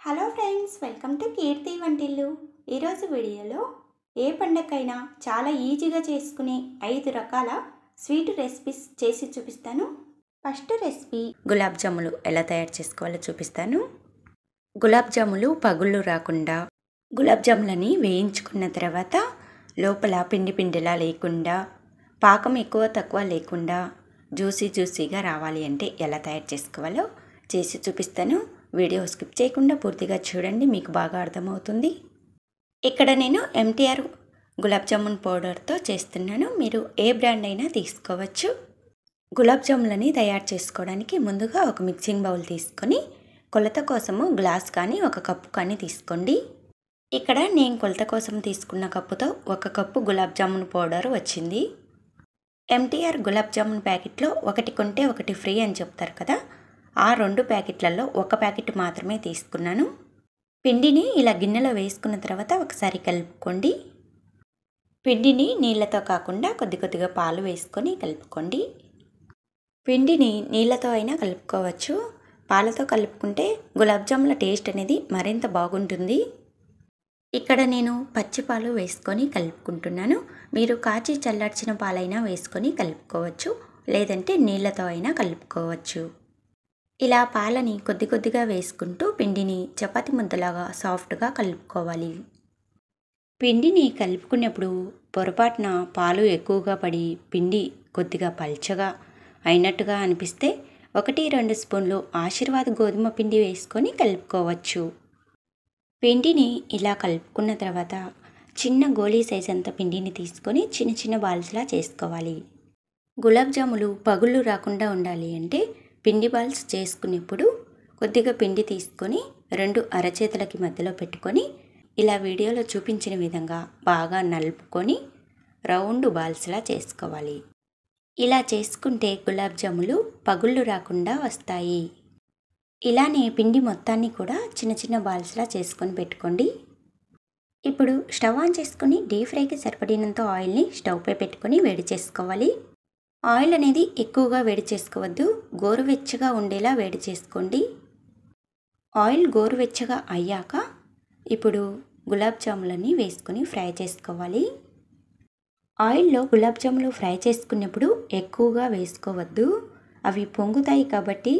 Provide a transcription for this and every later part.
Hello friends, welcome to కీర్తి వంటిల్లు. ఈరోజు వీడియోలో ఏ పండగకైనా చాలా ఈజీగా చేసుకునే 5 రకాల స్వీట్ రెసిపీస్ చేసి చూపిస్తాను. ఫస్ట్ రెసిపీ గులాబ్ జాములు ఎలా తయారు చేసుకోవాలో చూపిస్తాను. గులాబ్ జాములు పగుళ్ళు రాకుండా గులాబ్ జాములని వేయించుకున్న తర్వాత లోపల పిండి పిండిలా లేకుండా, పాకం ఎక్కువ తక్కువ లేకుండా జ్యూసీగా రావాలి అంటే ఎలా తయారు చేసుకోవాలో చేసి చూపిస్తాను. వీడియో స్కిప్ చేయకుండా పూర్తిగా చూడండి, మీకు బాగా అర్థమవుతుంది. ఇక్కడ నేను MTR గులాబ్ జామున్ పౌడర్తో చేస్తున్నాను. మీరు ఏ బ్రాండ్ అయినా తీసుకోవచ్చు. గులాబ్ జాములని తయారు చేసుకోవడానికి ముందుగా ఒక మిక్సింగ్ బౌల్ తీసుకొని కొలత కోసము గ్లాస్ కానీ 1 కప్పు కానీ తీసుకోండి. ఇక్కడ నేను కొలత కోసం తీసుకున్న కప్పుతో 1 కప్పు గులాబ్ జామున్ పౌడర్ వచ్చింది. MTR గులాబ్ జామున్ ప్యాకెట్లో 1 కొంటే 1 ఫ్రీ అని చెప్తారు కదా, ఆ 2 ప్యాకెట్లలో 1 ప్యాకెట్ మాత్రమే తీసుకున్నాను. పిండిని ఇలా గిన్నెలో వేసుకున్న తర్వాత ఒకసారి కలుపుకోండి. పిండిని నీళ్ళతో కాకుండా కొద్దిగా పాలు వేసుకొని కలుపుకోండి. పిండిని నీళ్ళతో అయినా కలుపుకోవచ్చు. పాలతో కలుపుకుంటే గులాబ్ జాముల టేస్ట్ అనేది మరింత బాగుంటుంది. ఇక్కడ నేను పచ్చి పాలు వేసుకొని కలుపుకుంటున్నాను. మీరు కాచి చల్లార్చిన పాలైనా వేసుకొని కలుపుకోవచ్చు, లేదంటే నీళ్ళతో అయినా కలుపుకోవచ్చు. ఇలా పాలని కొద్దిగా వేసుకుంటూ పిండిని చపాతి ముద్దలాగా సాఫ్ట్గా కలుపుకోవాలి. పిండిని కలుపుకునేప్పుడు పొరపాటున పాలు ఎక్కువగా పడి పిండి కొద్దిగా పల్చగా అయినట్టుగా అనిపిస్తే 1-2 స్పూన్లు ఆశీర్వాద్ గోధుమ పిండి వేసుకొని కలుపుకోవచ్చు. పిండిని ఇలా కలుపుకున్న తర్వాత చిన్న గోళీ సైజ్ అంత పిండిని తీసుకొని చిన్న బాల్స్లా చేసుకోవాలి. గులాబ్ జాములు పగుళ్ళు రాకుండా ఉండాలి అంటే పిండి బాల్స్ చేసుకునేప్పుడు కొద్దిగా పిండి తీసుకొని 2 అరచేతులకి మధ్యలో పెట్టుకొని ఇలా వీడియోలో చూపించిన విధంగా బాగా నలుపుకొని రౌండ్ బాల్స్లా చేసుకోవాలి. ఇలా చేసుకుంటే గులాబ్ జాములు పగుళ్ళు రాకుండా వస్తాయి. ఇలానే పిండి మొత్తాన్ని కూడా చిన్న బాల్స్లా చేసుకొని పెట్టుకోండి. ఇప్పుడు స్టవ్ ఆన్ చేసుకొని డీప్ ఫ్రైకి సరిపడినంత ఆయిల్ని స్టవ్పై పెట్టుకొని వేడి చేసుకోవాలి. ఆయిల్ అనేది ఎక్కువగా వేడి చేసుకోవద్దు, గోరువెచ్చగా ఉండేలా వేడి చేసుకోండి. ఆయిల్ గోరువెచ్చగా అయ్యాక ఇప్పుడు గులాబ్ జాములని వేసుకొని ఫ్రై చేసుకోవాలి. ఆయిల్లో గులాబ్ జాములు ఫ్రై చేసుకున్నప్పుడు ఎక్కువగా వేసుకోవద్దు, అవి పొంగుతాయి కాబట్టి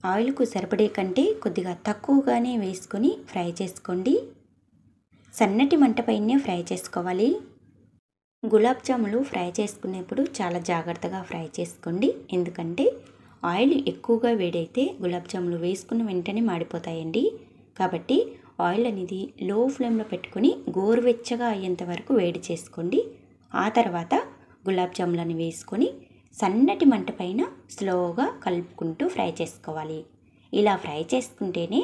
ఆయిల్కు సరిపడే కంటే కొద్దిగా తక్కువగానే వేసుకొని ఫ్రై చేసుకోండి. సన్నటి మంటపైనే ఫ్రై చేసుకోవాలి. గులాబ్ జాములు ఫ్రై చేసుకునేప్పుడు చాలా జాగ్రత్తగా ఫ్రై చేసుకోండి, ఎందుకంటే ఆయిల్ ఎక్కువగా వేడైతే గులాబ్ జాములు వేసుకున్న వెంటనే మాడిపోతాయండి. కాబట్టి ఆయిల్ అనేది లో ఫ్లేమ్లో పెట్టుకొని గోరువెచ్చగా అయ్యేంత వరకు వేడి చేసుకోండి. ఆ తర్వాత గులాబ్ జాములని వేసుకొని సన్నటి మంట పైన స్లోగా కలుపుకుంటూ ఫ్రై చేసుకోవాలి. ఇలా ఫ్రై చేసుకుంటేనే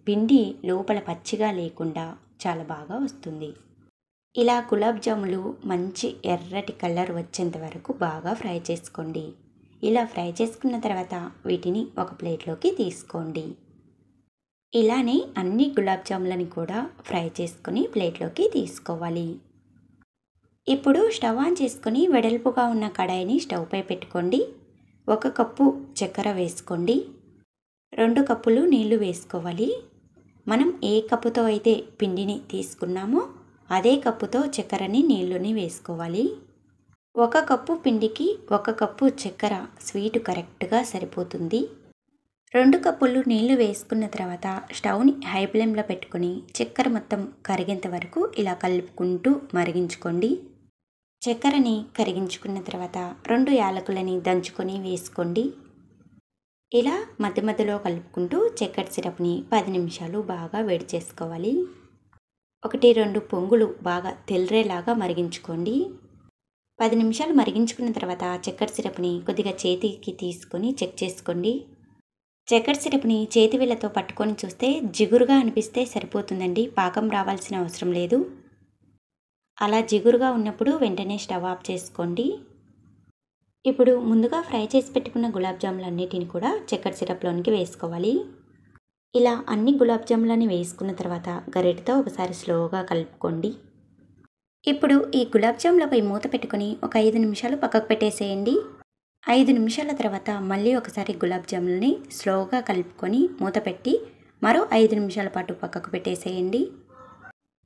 పిండి లోపల పచ్చిగా లేకుండా చాలా బాగా వస్తుంది. ఇలా గులాబ్ జాములు మంచి ఎర్రటి కలర్ వచ్చేంత వరకు బాగా ఫ్రై చేసుకోండి. ఇలా ఫ్రై చేసుకున్న తర్వాత వీటిని ఒక ప్లేట్లోకి తీసుకోండి. ఇలానే అన్ని గులాబ్ జాములని కూడా ఫ్రై చేసుకొని ప్లేట్లోకి తీసుకోవాలి. ఇప్పుడు స్టవ్ ఆన్ చేసుకొని వెడల్పుగా ఉన్న కడాయిని స్టవ్పై పెట్టుకోండి. 1 కప్పు చక్కెర వేసుకోండి. 2 కప్పులు నీళ్లు వేసుకోవాలి. మనం ఏ కప్పుతో అయితే పిండిని తీసుకున్నామో అదే కప్పుతో చక్కెరని నీళ్ళని వేసుకోవాలి. 1 కప్పు పిండికి 1 కప్పు చక్కెర స్వీటు కరెక్ట్గా సరిపోతుంది. 2 కప్పులు నీళ్లు వేసుకున్న తర్వాత స్టవ్ని హై ఫ్లేమ్లో పెట్టుకొని చక్కెర మొత్తం కరిగేంత వరకు ఇలా కలుపుకుంటూ మరిగించుకోండి. చక్కెరని కరిగించుకున్న తర్వాత 2 యాలకులని దంచుకొని వేసుకోండి. ఇలా మధ్యలో కలుపుకుంటూ చక్కెర సిరప్ని 10 నిమిషాలు బాగా వేడి చేసుకోవాలి. 1-2 పొంగులు బాగా తెల్రేలాగా మరిగించుకోండి. 10 నిమిషాలు మరిగించుకున్న తర్వాత చక్కెర సిరప్ని కొద్దిగా చేతికి తీసుకొని చెక్ చేసుకోండి. చక్కెర సిరప్ని చేతి వేళ్ళతో పట్టుకొని చూస్తే జిగురుగా అనిపిస్తే సరిపోతుందండి, పాకం రావాల్సిన అవసరం లేదు. అలా జిగురుగా ఉన్నప్పుడు వెంటనే స్టవ్ ఆఫ్ చేసుకోండి. ఇప్పుడు ముందుగా ఫ్రై చేసి పెట్టుకున్న గులాబ్ జాములన్నిటిని కూడా చక్కెర సిరప్లోనికి వేసుకోవాలి. ఇలా అన్ని గులాబ్ జాములని వేసుకున్న తర్వాత గరిటెతో ఒకసారి స్లోగా కలుపుకోండి. ఇప్పుడు ఈ గులాబ్ జాములపై మూత పెట్టుకొని ఒక 5 నిమిషాలు పక్కకు పెట్టేసేయండి. 5 నిమిషాల తర్వాత మళ్ళీ ఒకసారి గులాబ్ జాములని స్లోగా కలుపుకొని మూత పెట్టి మరో 5 నిమిషాల పాటు పక్కకు పెట్టేసేయండి.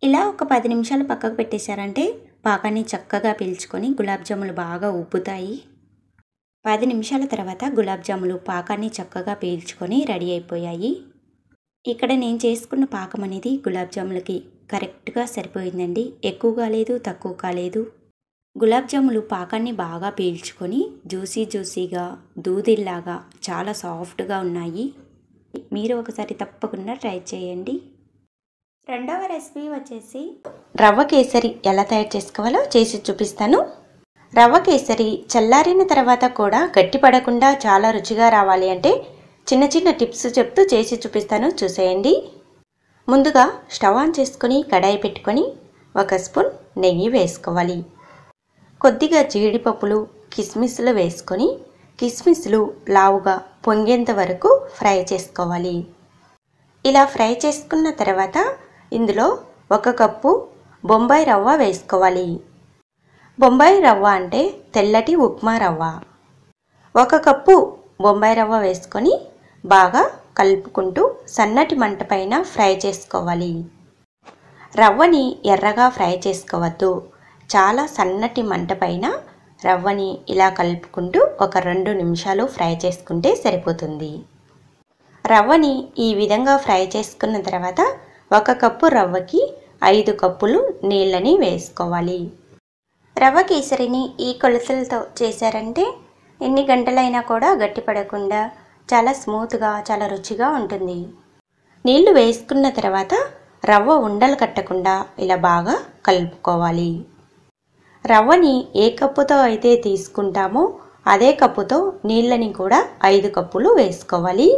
ఇలా ఒక 10 నిమిషాలు పక్కకు పెట్టేశారంటే పాకాన్ని చక్కగా పీల్చుకొని గులాబ్ జాములు బాగా ఉబ్బుతాయి. 10 నిమిషాల తర్వాత గులాబ్ జాములు పాకాన్ని చక్కగా పీల్చుకొని రెడీ అయిపోయాయి. ఇక్కడ నేను చేసుకున్న పాకం అనేది గులాబ్ జాములకి కరెక్ట్గా సరిపోయిందండి. ఎక్కువ కాలేదు, తక్కువ కాలేదు. గులాబ్ జాములు పాకాన్ని బాగా పీల్చుకొని జ్యూసీగా దూదిల్లాగా చాలా సాఫ్ట్గా ఉన్నాయి. మీరు ఒకసారి తప్పకుండా ట్రై చేయండి. రెండవ రెసిపీ వచ్చేసి రవ్వ కేసరి ఎలా తయారు చేసుకోవాలో చేసి చూపిస్తాను. రవ్వ కేసరి చల్లారిన తర్వాత కూడా గట్టిపడకుండా చాలా రుచిగా రావాలి అంటే చిన్న చిన్న టిప్స్ చెప్తూ చేసి చూపిస్తాను, చూసేయండి. ముందుగా స్టవ్ ఆన్ చేసుకొని కడాయి పెట్టుకొని 1 స్పూన్ నెయ్యి వేసుకోవాలి. కొద్దిగా జీడిపప్పులు, కిస్మిస్లు వేసుకొని కిస్మిస్లు లావుగా పొంగేంత వరకు ఫ్రై చేసుకోవాలి. ఇలా ఫ్రై చేసుకున్న తర్వాత ఇందులో 1 కప్పు బొంబాయి రవ్వ వేసుకోవాలి. బొంబాయి రవ్వ అంటే తెల్లటి ఉప్మా రవ్వ. 1 కప్పు బొంబాయి రవ్వ వేసుకొని బాగా కలుపుకుంటూ సన్నటి మంట పైన ఫ్రై చేసుకోవాలి. రవ్వని ఎర్రగా ఫ్రై చేసుకోవద్దు. చాలా సన్నటి మంట పైన రవ్వని ఇలా కలుపుకుంటూ ఒక 2 నిమిషాలు ఫ్రై చేసుకుంటే సరిపోతుంది. రవ్వని ఈ విధంగా ఫ్రై చేసుకున్న తర్వాత 1 కప్పు రవ్వకి 5 కప్పులు నీళ్ళని వేసుకోవాలి. రవ్వ కేసరిని ఈ కొలతలతో చేశారంటే ఎన్ని గంటలైనా కూడా గట్టిపడకుండా చాలా స్మూత్గా, చాలా రుచిగా ఉంటుంది. నీళ్లు వేసుకున్న తర్వాత రవ్వ ఉండలు కట్టకుండా ఇలా బాగా కలుపుకోవాలి. రవ్వని ఏ కప్పుతో అయితే తీసుకుంటామో అదే కప్పుతో నీళ్ళని కూడా 5 కప్పులు వేసుకోవాలి.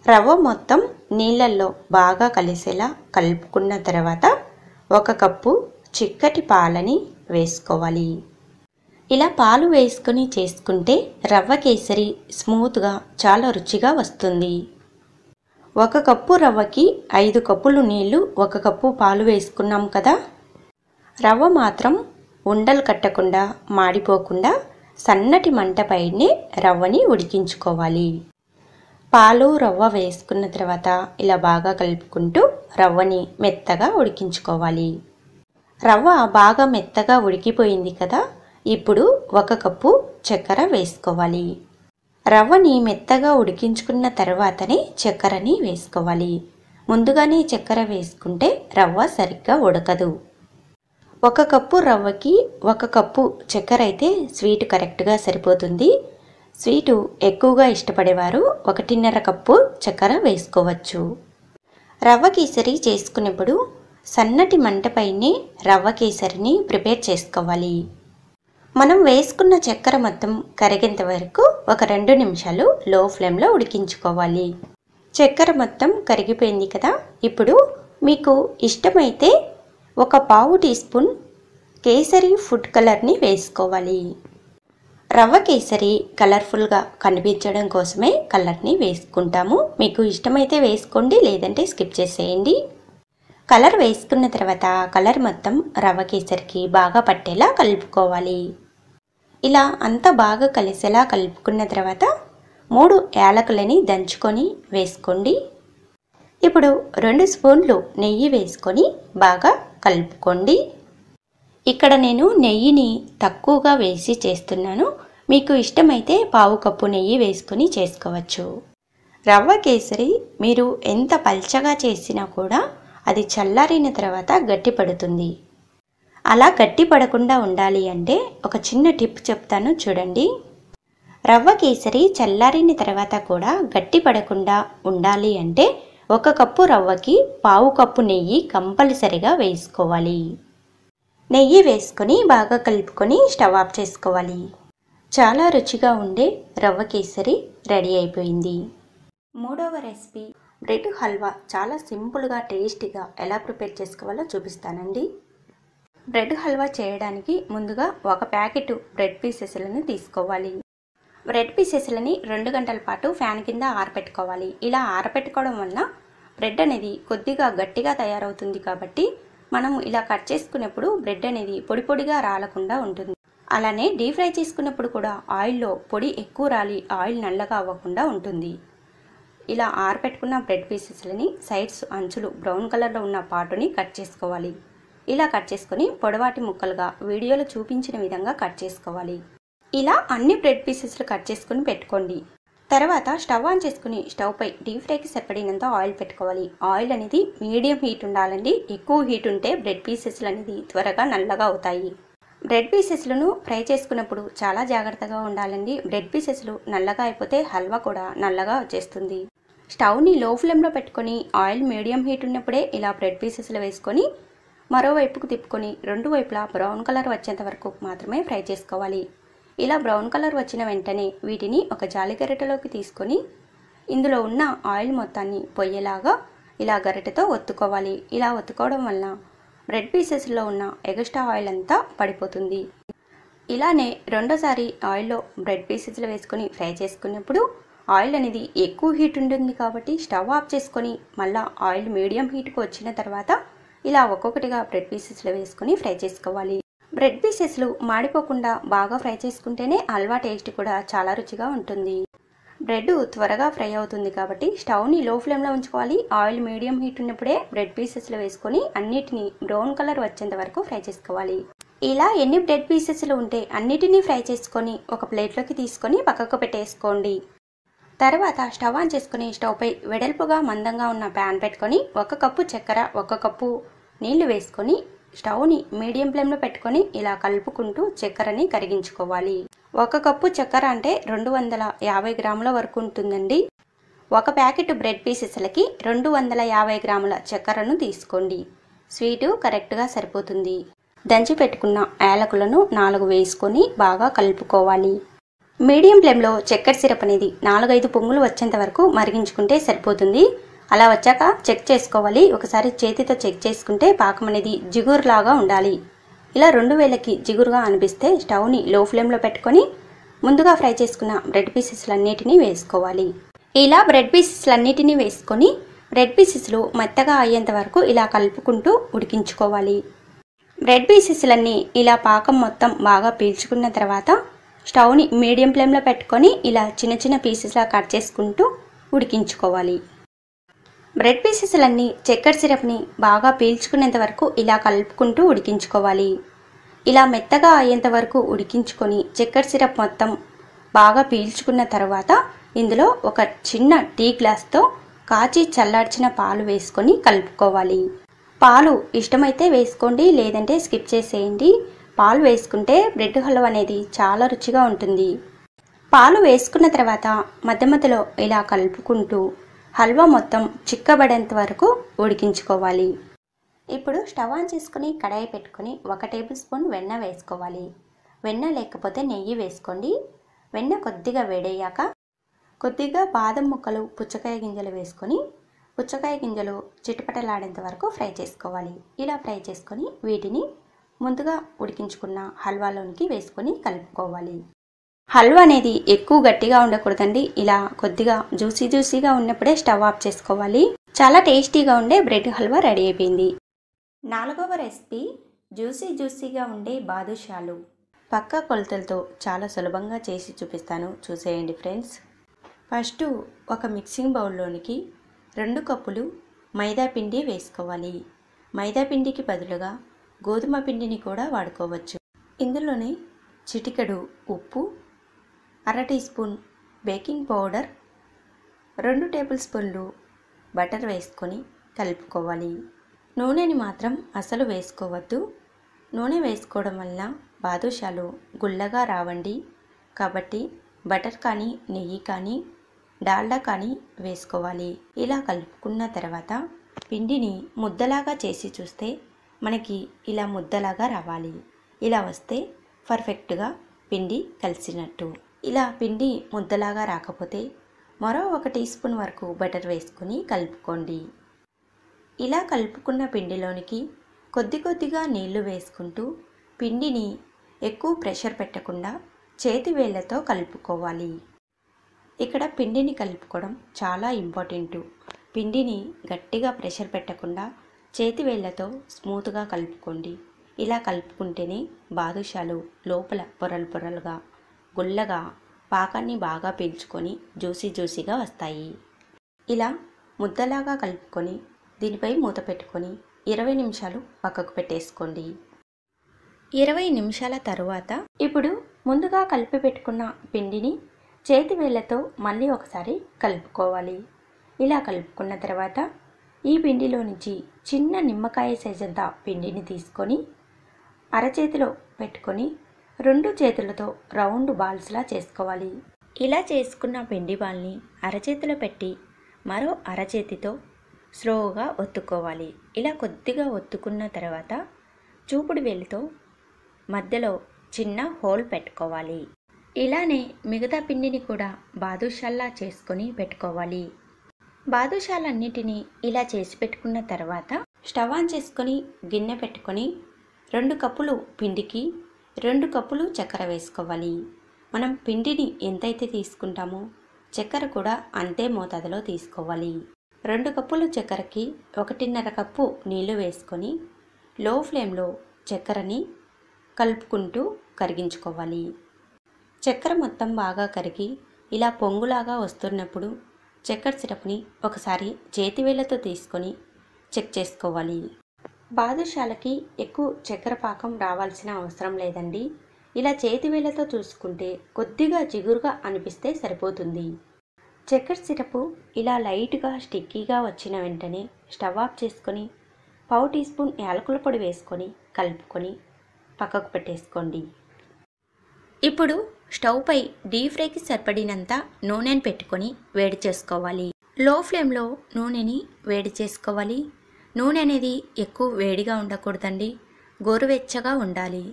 రవ్వ మొత్తం నీళ్ళల్లో బాగా కలిసేలా కలుపుకున్న తర్వాత 1 కప్పు చిక్కటి పాలని వేసుకోవాలి. ఇలా పాలు వేసుకొని చేసుకుంటే రవ్వ కేసరి స్మూత్గా చాలా రుచిగా వస్తుంది. 1 కప్పు రవ్వకి 5 కప్పులు నీళ్లు, 1 కప్పు పాలు వేసుకున్నాం కదా. రవ్వ మాత్రం ఉండలు కట్టకుండా, మాడిపోకుండా సన్నటి మంట పైనే రవ్వని ఉడికించుకోవాలి. పాలు, రవ్వ వేసుకున్న తర్వాత ఇలా బాగా కలుపుకుంటూ రవ్వని మెత్తగా ఉడికించుకోవాలి. రవ్వ బాగా మెత్తగా ఉడికిపోయింది కదా. ఇప్పుడు 1 కప్పు చక్కెర వేసుకోవాలి. రవ్వని మెత్తగా ఉడికించుకున్న తర్వాతనే చక్కెరని వేసుకోవాలి. ముందుగానే చక్కెర వేసుకుంటే రవ్వ సరిగ్గా ఉడకదు. 1 కప్పు రవ్వకి 1 కప్పు చక్కెర అయితే స్వీట్ కరెక్ట్గా సరిపోతుంది. స్వీటు ఎక్కువగా ఇష్టపడేవారు 1.5 కప్పు చక్కెర వేసుకోవచ్చు. రవ్వ కేసరి చేసుకునేప్పుడు సన్నటి మంట పైనే రవ్వ కేసరిని ప్రిపేర్ చేసుకోవాలి. మనం వేసుకున్న చక్కెర మొత్తం కరిగేంత వరకు ఒక 2 నిమిషాలు లో ఫ్లేమ్లో ఉడికించుకోవాలి. చక్కెర మొత్తం కరిగిపోయింది కదా. ఇప్పుడు మీకు ఇష్టమైతే 1/4 టీ స్పూన్ కేసరి ఫుడ్ కలర్ని వేసుకోవాలి. రవ్వ కేసరి కలర్ఫుల్గా కనిపించడం కోసమే కలర్ని వేసుకుంటాము. మీకు ఇష్టమైతే వేసుకోండి, లేదంటే స్కిప్ చేసేయండి. కలర్ వేసుకున్న తర్వాత కలర్ మొత్తం రవ్వ కేసరికి బాగా పట్టేలా కలుపుకోవాలి. ఇలా అంతా బాగా కలిసేలా కలుపుకున్న తర్వాత 3 యాలకులని దంచుకొని వేసుకోండి. ఇప్పుడు 2 స్పూన్లు నెయ్యి వేసుకొని బాగా కలుపుకోండి. ఇక్కడ నేను నెయ్యిని తక్కువగా వేసి చేస్తున్నాను. మీకు ఇష్టమైతే 1/4 కప్పు నెయ్యి వేసుకొని చేసుకోవచ్చు. రవ్వ కేసరి మీరు ఎంత పల్చగా చేసినా కూడా అది చల్లారిన తర్వాత గట్టిపడుతుంది. అలా గట్టిపడకుండా ఉండాలి అంటే ఒక చిన్న టిప్ చెప్తాను, చూడండి. రవ్వ కేసరి చల్లారిన తర్వాత కూడా గట్టిపడకుండా ఉండాలి అంటే 1 కప్పు రవ్వకి 1/4 కప్పు నెయ్యి కంపల్సరిగా వేసుకోవాలి. నెయ్యి వేసుకొని బాగా కలుపుకొని స్టవ్ ఆఫ్ చేసుకోవాలి. చాలా రుచిగా ఉండే రవ్వ కేసరి రెడీ అయిపోయింది. మూడవ రెసిపీ బ్రెడ్ హల్వా చాలా సింపుల్గా, టేస్టీగా ఎలా ప్రిపేర్ చేసుకోవాలో చూపిస్తానండి. బ్రెడ్ హల్వా చేయడానికి ముందుగా 1 ప్యాకెట్ బ్రెడ్ పీసెస్లను తీసుకోవాలి. బ్రెడ్ పీసెస్లని 2 గంటల పాటు ఫ్యాన్ కింద ఆరబెట్టుకోవాలి. ఇలా ఆరబెట్టుకోవడం వల్ల బ్రెడ్ అనేది కొద్దిగా గట్టిగా తయారవుతుంది కాబట్టి మనం ఇలా కట్ చేసుకునేప్పుడు బ్రెడ్ అనేది పొడి పొడిగా రాలకుండా ఉంటుంది. అలానే డీప్ ఫ్రై చేసుకున్నప్పుడు కూడా ఆయిల్లో పొడి ఎక్కువ రాలి ఆయిల్ నల్లగా అవ్వకుండా ఉంటుంది. ఇలా ఆరబెట్టుకున్న బ్రెడ్ పీసెస్లని సైడ్స్ అంచులు బ్రౌన్ కలర్లో ఉన్న పాటుని కట్ చేసుకోవాలి. ఇలా కట్ చేసుకొని పొడవాటి ముక్కలుగా వీడియోలో చూపించిన విధంగా కట్ చేసుకోవాలి. ఇలా అన్ని బ్రెడ్ పీసెస్లు కట్ చేసుకుని పెట్టుకోండి. తర్వాత స్టవ్ ఆన్ చేసుకుని స్టవ్ పై డీప్ ఫ్రైకి సరిపడినంత ఆయిల్ పెట్టుకోవాలి. ఆయిల్ అనేది మీడియం హీట్ ఉండాలండి. ఎక్కువ హీట్ ఉంటే బ్రెడ్ పీసెస్లు అనేది త్వరగా నల్లగా అవుతాయి. బ్రెడ్ పీసెస్లను ఫ్రై చేసుకున్నప్పుడు చాలా జాగ్రత్తగా ఉండాలండి. బ్రెడ్ పీసెస్లు నల్లగా అయిపోతే హల్వా కూడా నల్లగా వచ్చేస్తుంది. స్టవ్ని లో ఫ్లేమ్లో పెట్టుకొని ఆయిల్ మీడియం హీట్ ఉన్నప్పుడే ఇలా బ్రెడ్ పీసెస్లు వేసుకొని మరోవైపుకు తిప్పుకొని రెండు వైపులా బ్రౌన్ కలర్ వచ్చేంత వరకు మాత్రమే ఫ్రై చేసుకోవాలి. ఇలా బ్రౌన్ కలర్ వచ్చిన వెంటనే వీటిని ఒక జాలి గరిటెలోకి తీసుకొని ఇందులో ఉన్న ఆయిల్ మొత్తాన్ని పొయ్యేలాగా ఇలా గరిటెతో ఒత్తుకోవాలి. ఇలా ఒత్తుకోవడం వలన బ్రెడ్ పీసెస్లో ఉన్న ఎక్స్ట్రా ఆయిల్ అంతా పడిపోతుంది. ఇలానే రెండోసారి ఆయిల్లో బ్రెడ్ పీసెస్లు వేసుకొని ఫ్రై చేసుకున్నప్పుడు ఆయిల్ అనేది ఎక్కువ హీట్ ఉంటుంది కాబట్టి స్టవ్ ఆఫ్ చేసుకొని మళ్ళీ ఆయిల్ మీడియం హీట్కి వచ్చిన తర్వాత ఇలా ఒక్కొక్కటిగా బ్రెడ్ పీసెస్లు వేసుకొని ఫ్రై చేసుకోవాలి. బ్రెడ్ పీసెస్లు మాడిపోకుండా బాగా ఫ్రై చేసుకుంటేనే హల్వా టేస్ట్ కూడా చాలా రుచిగా ఉంటుంది. బ్రెడ్ త్వరగా ఫ్రై అవుతుంది కాబట్టి స్టవ్ని లో ఫ్లేమ్లో ఉంచుకోవాలి. ఆయిల్ మీడియం హీట్ ఉన్నప్పుడే బ్రెడ్ పీసెస్లు వేసుకొని అన్నిటినీ బ్రౌన్ కలర్ వచ్చేంత వరకు ఫ్రై చేసుకోవాలి. ఇలా ఎన్ని బ్రెడ్ పీసెస్లు ఉంటే అన్నిటినీ ఫ్రై చేసుకొని ఒక ప్లేట్లోకి తీసుకొని పక్కకు పెట్టేసుకోండి. తర్వాత స్టవ్ ఆన్ చేసుకుని స్టవ్ పై వెడల్పుగా మందంగా ఉన్న ప్యాన్ పెట్టుకొని 1 కప్పు చక్కెర 1 కప్పు నీళ్లు వేసుకొని స్టవ్ని మీడియం ఫ్లేమ్లో పెట్టుకొని ఇలా కలుపుకుంటూ చక్కెరని కరిగించుకోవాలి. 1 కప్పు చక్కెర అంటే 250 గ్రాముల వరకు ఉంటుందండి. 1 ప్యాకెట్ బ్రెడ్ పీసెస్లకి 250 గ్రాముల చక్కెరను తీసుకోండి. స్వీటు కరెక్ట్గా సరిపోతుంది. దంచి పెట్టుకున్న యాలకులను 4 వేసుకొని బాగా కలుపుకోవాలి. మీడియం ఫ్లేమ్లో చక్కెర సిరప్ అనేది 4-5 పొంగులు వచ్చేంత వరకు మరిగించుకుంటే సరిపోతుంది. అలా వచ్చాక చెక్ చేసుకోవాలి. ఒకసారి చేతితో చెక్ చేసుకుంటే పాకం అనేది జిగురులాగా ఉండాలి. ఇలా 2 వేలకి జిగురుగా అనిపిస్తే స్టవ్ని లో ఫ్లేమ్లో పెట్టుకొని ముందుగా ఫ్రై చేసుకున్న బ్రెడ్ పీసెస్లన్నిటినీ వేసుకోవాలి. ఇలా బ్రెడ్ పీసెస్లన్నిటినీ వేసుకొని బ్రెడ్ పీసెస్లు మెత్తగా అయ్యేంత వరకు ఇలా కలుపుకుంటూ ఉడికించుకోవాలి. బ్రెడ్ పీసెస్లన్నీ ఇలా పాకం మొత్తం బాగా పీల్చుకున్న తర్వాత స్టవ్ని మీడియం ఫ్లేమ్లో పెట్టుకొని ఇలా చిన్న చిన్న పీసెస్లా కట్ చేసుకుంటూ ఉడికించుకోవాలి. బ్రెడ్ పీసెస్లన్నీ చక్కెర సిరప్ని బాగా పీల్చుకునేంత వరకు ఇలా కలుపుకుంటూ ఉడికించుకోవాలి. ఇలా మెత్తగా అయ్యేంత వరకు ఉడికించుకొని చక్కెర సిరప్ మొత్తం బాగా పీల్చుకున్న తర్వాత ఇందులో ఒక చిన్న టీ గ్లాస్తో కాచి చల్లార్చిన పాలు వేసుకొని కలుపుకోవాలి. పాలు ఇష్టమైతే వేసుకోండి, లేదంటే స్కిప్ చేసేయండి. పాలు వేసుకుంటే బ్రెడ్ హల్వా అనేది చాలా రుచిగా ఉంటుంది. పాలు వేసుకున్న తర్వాత మధ్య మధ్యలో ఇలా కలుపుకుంటూ హల్వా మొత్తం చిక్కబడేంత వరకు ఉడికించుకోవాలి. ఇప్పుడు స్టవ్ ఆన్ చేసుకుని కడాయి పెట్టుకొని 1 టేబుల్ స్పూన్ వెన్న వేసుకోవాలి. వెన్న లేకపోతే నెయ్యి వేసుకోండి. వెన్న కొద్దిగా వేడయ్యాక కొద్దిగా బాదం ముక్కలు పుచ్చకాయ గింజలు వేసుకొని పుచ్చకాయ గింజలు చిటపటలాడేంత వరకు ఫ్రై చేసుకోవాలి. ఇలా ఫ్రై చేసుకొని వీటిని ముందుగా ఉడికించుకున్న హల్వాలోనికి వేసుకొని కలుపుకోవాలి. హల్వా అనేది ఎక్కువ గట్టిగా ఉండకూడదండి. ఇలా కొద్దిగా జ్యూసీగా ఉన్నప్పుడే స్టవ్ ఆఫ్ చేసుకోవాలి. చాలా టేస్టీగా ఉండే బ్రెడ్ హల్వా రెడీ అయిపోయింది. 4వ రెసిపీ జ్యూసీగా ఉండే బాదుషాలు. పక్కా కొలతలతో చాలా సులభంగా చేసి చూపిస్తాను, చూసేయండి ఫ్రెండ్స్. ఫస్ట్ ఒక మిక్సింగ్ బౌల్లోనికి 2 కప్పులు మైదా పిండి వేసుకోవాలి. మైదా పిండికి బదులుగా గోధుమ పిండిని కూడా వాడుకోవచ్చు. ఇందులోనే చిటికెడు ఉప్పు, 1/2 టీ స్పూన్ బేకింగ్ పౌడర్, 2 టేబుల్ స్పూన్లు బటర్ వేసుకొని కలుపుకోవాలి. నూనెని మాత్రం అసలు వేసుకోవద్దు. నూనె వేసుకోవడం వల్ల బాదుషాలు గుల్లగా రావండి. కాబట్టి బటర్ కానీ నెయ్యి కానీ డాల్డా కానీ వేసుకోవాలి. ఇలా కలుపుకున్న తర్వాత పిండిని ముద్దలాగా చేసి చూస్తే మనకి ఇలా ముద్దలాగా రావాలి. ఇలా వస్తే పర్ఫెక్ట్గా పిండి కలిసినట్టు. ఇలా పిండి ముద్దలాగా రాకపోతే మరో 1 టీ స్పూన్ వరకు బటర్ వేసుకొని కలుపుకోండి. ఇలా కలుపుకున్న పిండిలోనికి కొద్దిగా నీళ్లు వేసుకుంటూ పిండిని ఎక్కువ ప్రెషర్ పెట్టకుండా చేతి వేళ్ళతో కలుపుకోవాలి. ఇక్కడ పిండిని కలుపుకోవడం చాలా ఇంపార్టెంట్. పిండిని గట్టిగా ప్రెషర్ పెట్టకుండా చేతి వేళ్ళతో స్మూత్గా కలుపుకోండి. ఇలా కలుపుకుంటేనే బాదుషాలు లోపల పొరలుగా గుల్లగా పాకాన్ని బాగా పీల్చుకొని జ్యూసీగా వస్తాయి. ఇలా ముద్దలాగా కలుపుకొని దీనిపై మూత పెట్టుకొని 20 నిమిషాలు పక్కకు పెట్టేసుకోండి. 20 నిమిషాల తరువాత ఇప్పుడు ముందుగా కలిపి పెట్టుకున్న పిండిని చేతి వేళ్ళతో మళ్ళీ ఒకసారి కలుపుకోవాలి. ఇలా కలుపుకున్న తర్వాత ఈ పిండిలో నుంచి చిన్న నిమ్మకాయ సైజంత పిండిని తీసుకొని అరచేతిలో పెట్టుకొని 2 చేతులతో రౌండ్ బాల్స్లా చేసుకోవాలి. ఇలా చేసుకున్న పిండి బాల్ని అరచేతిలో పెట్టి మరో అరచేతితో స్లోగా ఒత్తుకోవాలి. ఇలా కొద్దిగా ఒత్తుకున్న తర్వాత చూపుడు వేలితో మధ్యలో చిన్న హోల్ పెట్టుకోవాలి. ఇలానే మిగతా పిండిని కూడా బాదుషాల్లా చేసుకొని పెట్టుకోవాలి. బాదుషాలన్నిటినీ ఇలా చేసి పెట్టుకున్న తర్వాత స్టవ్ ఆన్ చేసుకొని గిన్నె పెట్టుకొని 2 కప్పులు పిండికి 2 కప్పులు చక్కెర వేసుకోవాలి. మనం పిండిని ఎంతైతే తీసుకుంటామో చక్కెర కూడా అంతే మోతాదులో తీసుకోవాలి. 2 కప్పులు చక్కెరకి 1.5 కప్పు నీళ్లు వేసుకొని లో ఫ్లేమ్లో చక్కెరని కలుపుకుంటూ కరిగించుకోవాలి. చక్కెర మొత్తం బాగా కరిగి ఇలా పొంగులాగా వస్తున్నప్పుడు చక్కెర సిరప్ని ఒకసారి చేతివేళ్లతో తీసుకొని చెక్ చేసుకోవాలి. బాదుషాలకి ఎక్కువ చక్కెర పాకం రావాల్సిన అవసరం లేదండి. ఇలా చేతివేళ్లతో చూసుకుంటే కొద్దిగా జిగురుగా అనిపిస్తే సరిపోతుంది. చక్కెర సిరపు ఇలా లైట్గా స్టిక్కీగా వచ్చిన వెంటనే స్టవ్ ఆఫ్ చేసుకొని 1/4 టీ స్పూన్ యాలకుల పొడి వేసుకొని కలుపుకొని పక్కకు పెట్టేసుకోండి. ఇప్పుడు స్టవ్ పై డీప్ ఫ్రైకి సరిపడినంత నూనెని పెట్టుకొని వేడి చేసుకోవాలి. లో ఫ్లేమ్లో నూనెని వేడి చేసుకోవాలి. నూనె అనేది ఎక్కువ వేడిగా ఉండకూడదండి, గోరువెచ్చగా ఉండాలి.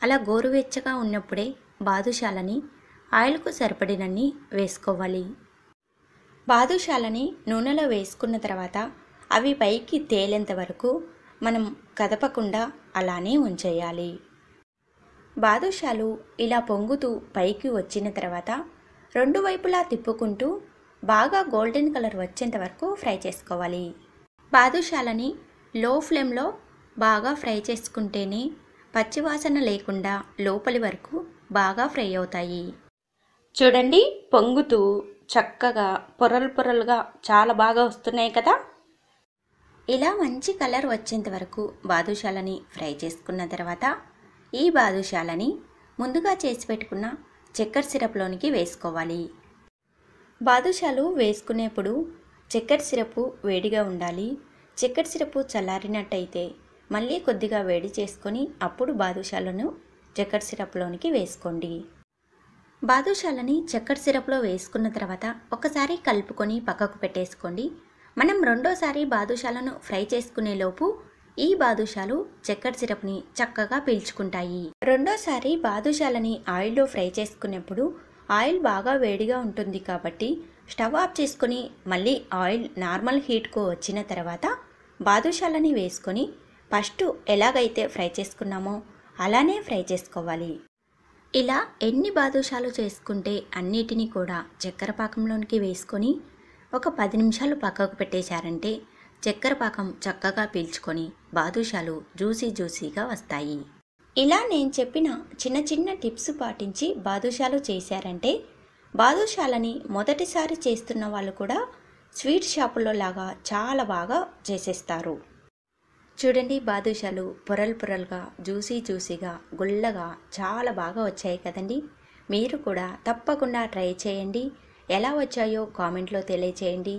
అలా గోరువెచ్చగా ఉన్నప్పుడే బాదుషాలని ఆయిల్కు సరిపడినన్ని వేసుకోవాలి. బాదుషాలని నూనెలో వేసుకున్న తర్వాత అవి పైకి తేలేంత వరకు మనం కదపకుండా అలానే ఉంచేయాలి. బాదుషాలు ఇలా పొంగుతూ పైకి వచ్చిన తర్వాత 2 వైపులా తిప్పుకుంటూ బాగా గోల్డెన్ కలర్ వచ్చేంత వరకు ఫ్రై చేసుకోవాలి. బాదుషాలని లో ఫ్లేమ్లో బాగా ఫ్రై చేసుకుంటేనే పచ్చివాసన లేకుండా లోపలి వరకు బాగా ఫ్రై అవుతాయి. చూడండి, పొంగుతూ చక్కగా పొరలు పొరలుగా చాలా బాగా వస్తున్నాయి కదా. ఇలా మంచి కలర్ వచ్చేంత వరకు బాదుషాలని ఫ్రై చేసుకున్న తర్వాత ఈ బాదుషాలని ముందుగా చేసి పెట్టుకున్న చక్కెర సిరప్లోనికి వేసుకోవాలి. బాదుషాలు వేసుకునేప్పుడు చక్కెర సిరపు వేడిగా ఉండాలి. చక్కెర సిరపు చల్లారినట్టయితే మళ్ళీ కొద్దిగా వేడి చేసుకొని అప్పుడు బాదుషాలను చక్కెర సిరప్లోనికి వేసుకోండి. బాదుషాలని చక్కెర సిరప్లో వేసుకున్న తర్వాత ఒకసారి కలుపుకొని పక్కకు పెట్టేసుకోండి. మనం రెండోసారి బాదుషాలను ఫ్రై చేసుకునే లోపు ఈ బాదుషాలు చక్కెర సిరప్ని చక్కగా పీల్చుకుంటాయి. రెండోసారి బాదుషాలని ఆయిల్లో ఫ్రై చేసుకునేప్పుడు ఆయిల్ బాగా వేడిగా ఉంటుంది కాబట్టి స్టవ్ ఆఫ్ చేసుకొని మళ్ళీ ఆయిల్ నార్మల్ హీట్కు వచ్చిన తర్వాత బాదుషాలని వేసుకొని ఫస్ట్ ఎలాగైతే ఫ్రై చేసుకున్నామో అలానే ఫ్రై చేసుకోవాలి. ఇలా ఎన్ని బాదుషాలు చేసుకుంటే అన్నిటినీ కూడా చక్కెర పాకంలోనికి వేసుకొని ఒక 10 నిమిషాలు పక్కకు పెట్టేశారంటే చక్కెర పాకం చక్కగా పీల్చుకొని బాదుషాలు జ్యూసీగా వస్తాయి. ఇలా నేను చెప్పిన చిన్న చిన్న టిప్స్ పాటించి బాదుషాలు చేశారంటే బాదుషాలని మొదటిసారి చేస్తున్న వాళ్ళు కూడా స్వీట్ షాపుల్లో లాగా చాలా బాగా చేసేస్తారు. చూడండి, బాదుషాలు పొరలు పొరలుగా జ్యూసీగా గుల్లగా చాలా బాగా వచ్చాయి కదండి. మీరు కూడా తప్పకుండా ట్రై చేయండి. ఎలా వచ్చాయో కామెంట్లో తెలియచేయండి.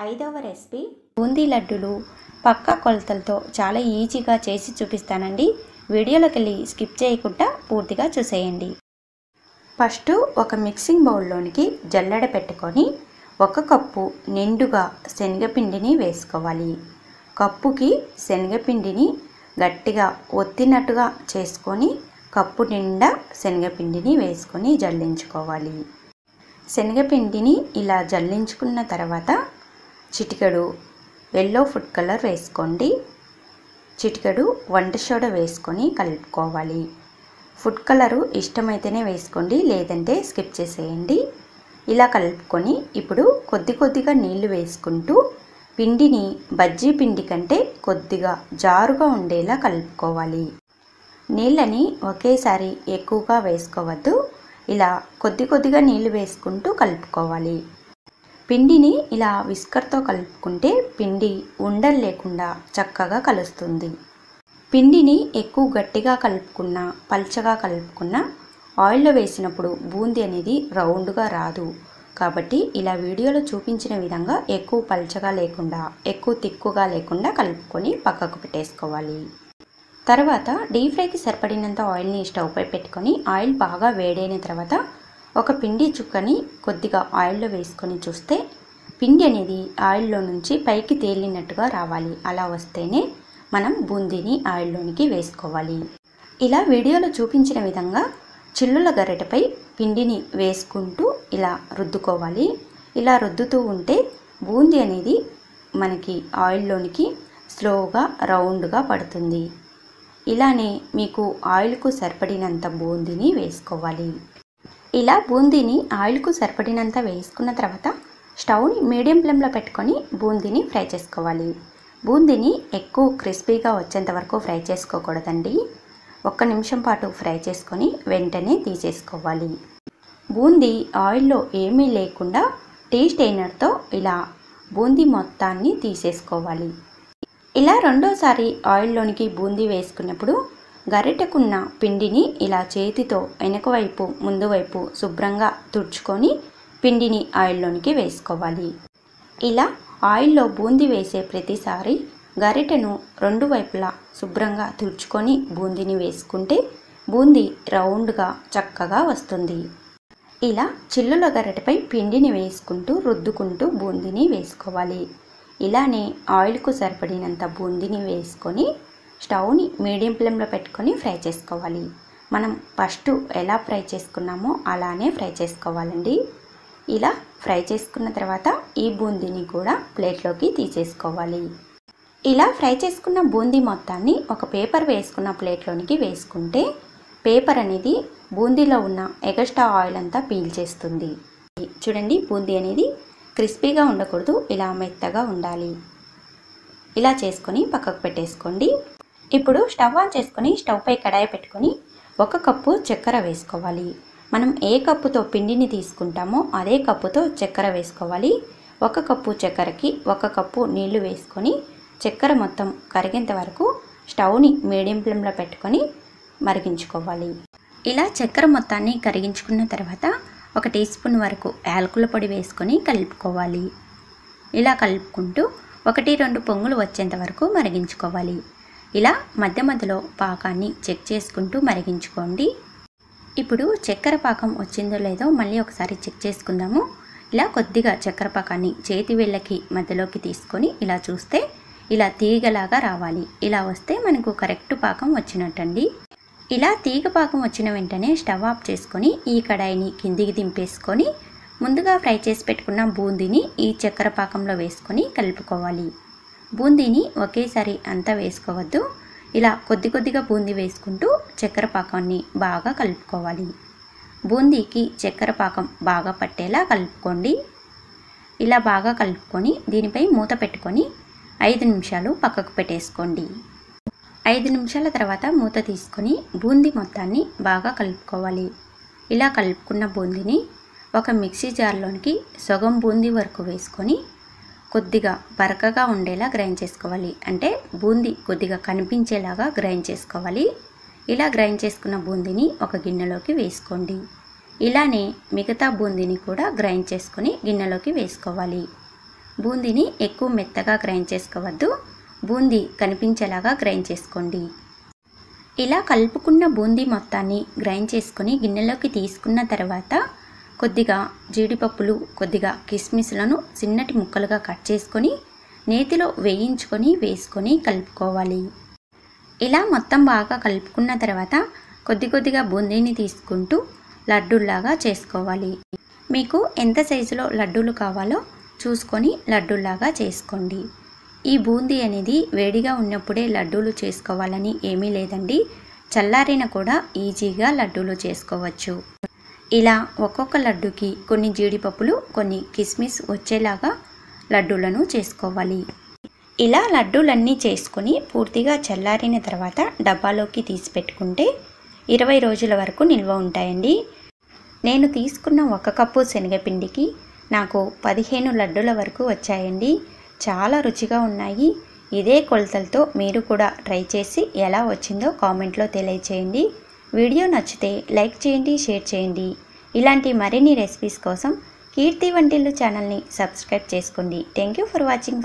5వ రెసిపీ బూందీ లడ్డూలు పక్కా కొలతలతో చాలా ఈజీగా చేసి చూపిస్తానండి. వీడియోలోకి వెళ్ళి స్కిప్ చేయకుండా పూర్తిగా చూసేయండి. ఫస్ట్ ఒక మిక్సింగ్ బౌల్లోనికి జల్లెడ పెట్టుకొని 1 కప్పు నిండుగా శనగపిండిని వేసుకోవాలి. కప్పుకి శనగపిండిని గట్టిగా ఒత్తినట్టుగా చేసుకొని కప్పు నిండా శనగపిండిని వేసుకొని జల్లించుకోవాలి. శనగపిండిని ఇలా జల్లించుకున్న తర్వాత చిటికెడు ఎల్లో ఫుడ్ కలర్ వేసుకోండి. చిటికెడు వంట సోడా వేసుకొని కలుపుకోవాలి. ఫుడ్ కలరు ఇష్టమైతేనే వేసుకోండి, లేదంటే స్కిప్ చేసేయండి. ఇలా కలుపుకొని ఇప్పుడు కొద్దిగా నీళ్లు వేసుకుంటూ పిండిని బజ్జీ పిండి కంటే కొద్దిగా జారుగా ఉండేలా కలుపుకోవాలి. నీళ్ళని ఒకేసారి ఎక్కువగా వేసుకోవద్దు. ఇలా కొద్దిగా నీళ్లు వేసుకుంటూ కలుపుకోవాలి. పిండిని ఇలా విస్కర్తో కలుపుకుంటే పిండి ఉండలు లేకుండా చక్కగా కలుస్తుంది. పిండిని ఎక్కువ గట్టిగా కలుపుకున్నా పల్చగా కలుపుకున్నా ఆయిల్లో వేసినప్పుడు బూందీ అనేది రౌండ్గా రాదు. కాబట్టి ఇలా వీడియోలో చూపించిన విధంగా ఎక్కువ పల్చగా లేకుండా ఎక్కువ తిక్కుగా లేకుండా కలుపుకొని పక్కకు పెట్టేసుకోవాలి. తర్వాత డీప్ ఫ్రైకి సరిపడినంత ఆయిల్ని స్టవ్ పై పెట్టుకొని ఆయిల్ బాగా వేడైన తర్వాత ఒక పిండి చుక్కని కొద్దిగా ఆయిల్లో వేసుకొని చూస్తే పిండి అనేది ఆయిల్లో నుంచి పైకి తేలినట్టుగా రావాలి. అలా వస్తేనే మనం బూందీని ఆయిల్లోనికి వేసుకోవాలి. ఇలా వీడియోలో చూపించిన విధంగా చిల్లుల గరిటెపై పిండిని వేసుకుంటూ ఇలా రుద్దుకోవాలి. ఇలా రుద్దుతూ ఉంటే బూందీ అనేది మనకి ఆయిల్లోనికి స్లోగా రౌండ్గా పడుతుంది. ఇలానే మీకు ఆయిల్కు సరిపడినంత బూందీని వేసుకోవాలి. ఇలా బూందీని ఆయిల్కు సరిపడినంత వేసుకున్న తర్వాత స్టవ్ని మీడియం ఫ్లేమ్లో పెట్టుకొని బూందీని ఫ్రై చేసుకోవాలి. బూందీని ఎక్కువ క్రిస్పీగా వచ్చేంత వరకు ఫ్రై చేసుకోకూడదండి. 1 నిమిషం పాటు ఫ్రై చేసుకొని వెంటనే తీసేసుకోవాలి. బూందీ ఆయిల్లో ఏమీ లేకుండా టీ స్టెయినర్తో ఇలా బూందీ మొత్తాన్ని తీసేసుకోవాలి. ఇలా రెండోసారి ఆయిల్లోనికి బూందీ వేసుకున్నప్పుడు గరిటెకున్న పిండిని ఇలా చేతితో వెనక వైపు ముందు వైపు శుభ్రంగా తుడుచుకొని పిండిని ఆయిల్లోనికి వేసుకోవాలి. ఇలా ఆయిల్లో బూందీ వేసే ప్రతిసారి గరిటెను 2 వైపులా శుభ్రంగా తుడుచుకొని బూందీని వేసుకుంటే బూందీ రౌండ్గా చక్కగా వస్తుంది. ఇలా చిల్లుల గరిటెపై పిండిని వేసుకుంటూ రుద్దుకుంటూ బూందీని వేసుకోవాలి. ఇలానే ఆయిల్కు సరిపడినంత బూందీని వేసుకొని స్టవ్ని మీడియం ఫ్లేమ్లో పెట్టుకొని ఫ్రై చేసుకోవాలి. మనం ఫస్ట్ ఎలా ఫ్రై చేసుకున్నామో అలానే ఫ్రై చేసుకోవాలండి. ఇలా ఫ్రై చేసుకున్న తర్వాత ఈ బూందీని కూడా ప్లేట్లోకి తీసేసుకోవాలి. ఇలా ఫ్రై చేసుకున్న బూందీ మొత్తాన్ని ఒక పేపర్ వేసుకున్న ప్లేట్లోనికి వేసుకుంటే పేపర్ అనేది బూందీలో ఉన్న ఎక్స్ట్రా ఆయిల్ అంతా పీల్చేస్తుంది. చూడండి, బూందీ అనేది క్రిస్పీగా ఉండకూడదు, ఇలా మెత్తగా ఉండాలి. ఇలా చేసుకొని పక్కకు పెట్టేసుకోండి. ఇప్పుడు స్టవ్ ఆన్ చేసుకొని స్టవ్ పై కడాయి పెట్టుకొని 1 కప్పు చక్కెర వేసుకోవాలి. మనం ఏ కప్పుతో పిండిని తీసుకుంటామో అదే కప్పుతో చక్కెర వేసుకోవాలి. 1 కప్పు చక్కెరకి 1 కప్పు నీళ్లు వేసుకొని చక్కెర మొత్తం కరిగేంత వరకు స్టవ్ని మీడియం ఫ్లేమ్లో పెట్టుకొని మరిగించుకోవాలి. ఇలా చక్కెర మొత్తాన్ని కరిగించుకున్న తర్వాత 1 టీ స్పూన్ వరకు యాలకుల పొడి వేసుకొని కలుపుకోవాలి. ఇలా కలుపుకుంటూ 1-2 పొంగులు వచ్చేంత వరకు మరిగించుకోవాలి. ఇలా మధ్య మధ్యలో పాకాన్ని చెక్ చేసుకుంటూ మరిగించుకోండి. ఇప్పుడు చక్కెర పాకం వచ్చిందో లేదో మళ్ళీ ఒకసారి చెక్ చేసుకుందాము. ఇలా కొద్దిగా చక్కెర పాకాన్ని చేతి వేళ్ళకి మధ్యలోకి తీసుకొని ఇలా చూస్తే ఇలా తీగలాగా రావాలి. ఇలా వస్తే మనకు కరెక్ట్ పాకం వచ్చినట్టండి. ఇలా తీగ పాకం వచ్చిన వెంటనే స్టవ్ ఆఫ్ చేసుకొని ఈ కడాయిని కిందికి దింపేసుకొని ముందుగా ఫ్రై చేసి పెట్టుకున్న బూందీని ఈ చక్కెర పాకంలో వేసుకొని కలుపుకోవాలి. బూందీని ఒకేసారి అంతా వేసుకోవద్దు. ఇలా కొద్ది కొద్దిగా బూందీ వేసుకుంటూ చక్కెర పాకాన్ని బాగా కలుపుకోవాలి. బూందీకి చక్కెర పాకం బాగా పట్టేలా కలుపుకోండి. ఇలా బాగా కలుపుకొని దీనిపై మూత పెట్టుకొని 5 నిమిషాలు పక్కకు పెట్టేసుకోండి. 5 నిమిషాల తర్వాత మూత తీసుకొని బూందీ మొత్తాన్ని బాగా కలుపుకోవాలి. ఇలా కలుపుకున్న బూందీని ఒక మిక్సీ జార్లోనికి సగం బూందీ వరకు వేసుకొని కొద్దిగా బరకగా ఉండేలా గ్రైండ్ చేసుకోవాలి. అంటే బూందీ కొద్దిగా కనిపించేలాగా గ్రైండ్ చేసుకోవాలి. ఇలా గ్రైండ్ చేసుకున్న బూందీని ఒక గిన్నెలోకి వేసుకోండి. ఇలానే మిగతా బూందీని కూడా గ్రైండ్ చేసుకొని గిన్నెలోకి వేసుకోవాలి. బూందీని ఎక్కువ మెత్తగా గ్రైండ్ చేసుకోవద్దు, బూందీ కనిపించేలాగా గ్రైండ్ చేసుకోండి. ఇలా కలుపుకున్న బూందీ మొత్తాన్ని గ్రైండ్ చేసుకొని గిన్నెలోకి తీసుకున్న తర్వాత కొద్దిగా జీడిపప్పులు కొద్దిగా కిస్మిస్లను చిన్నటి ముక్కలుగా కట్ చేసుకొని నేతిలో వేయించుకొని వేసుకొని కలుపుకోవాలి. ఇలా మొత్తం బాగా కలుపుకున్న తర్వాత కొద్ది కొద్దిగా బూందీని తీసుకుంటూ లడ్డూల్లాగా చేసుకోవాలి. మీకు ఎంత సైజులో లడ్డూలు కావాలో చూసుకొని లడ్డూల్లాగా చేసుకోండి. ఈ బూందీ అనేది వేడిగా ఉన్నప్పుడే లడ్డూలు చేసుకోవాలని ఏమీ లేదండి. చల్లారిన కూడా ఈజీగా లడ్డూలు చేసుకోవచ్చు. ఇలా ఒక్కొక్క లడ్డూకి కొన్ని జీడిపప్పులు కొన్ని కిస్మిస్ వచ్చేలాగా లడ్డూలను చేసుకోవాలి. ఇలా లడ్డూలన్నీ చేసుకొని పూర్తిగా చల్లారిన తర్వాత డబ్బాలోకి తీసి పెట్టుకుంటే 20 రోజుల వరకు నిల్వ ఉంటాయండి. నేను తీసుకున్న 1 కప్పు శనగపిండికి నాకు 15 లడ్డూల వరకు వచ్చాయండి. చాలా రుచిగా ఉన్నాయి. ఇదే కొలతలతో మీరు కూడా ట్రై చేసి ఎలా వచ్చిందో కామెంట్లో తెలియచేయండి. వీడియో నచ్చితే లైక్ చేయండి, షేర్ చేయండి. ఇలాంటి మరిన్ని రెసిపీస్ కోసం కీర్తి వంటిల్లు ఛానల్ని సబ్స్క్రైబ్ చేసుకోండి. Thank you for watching.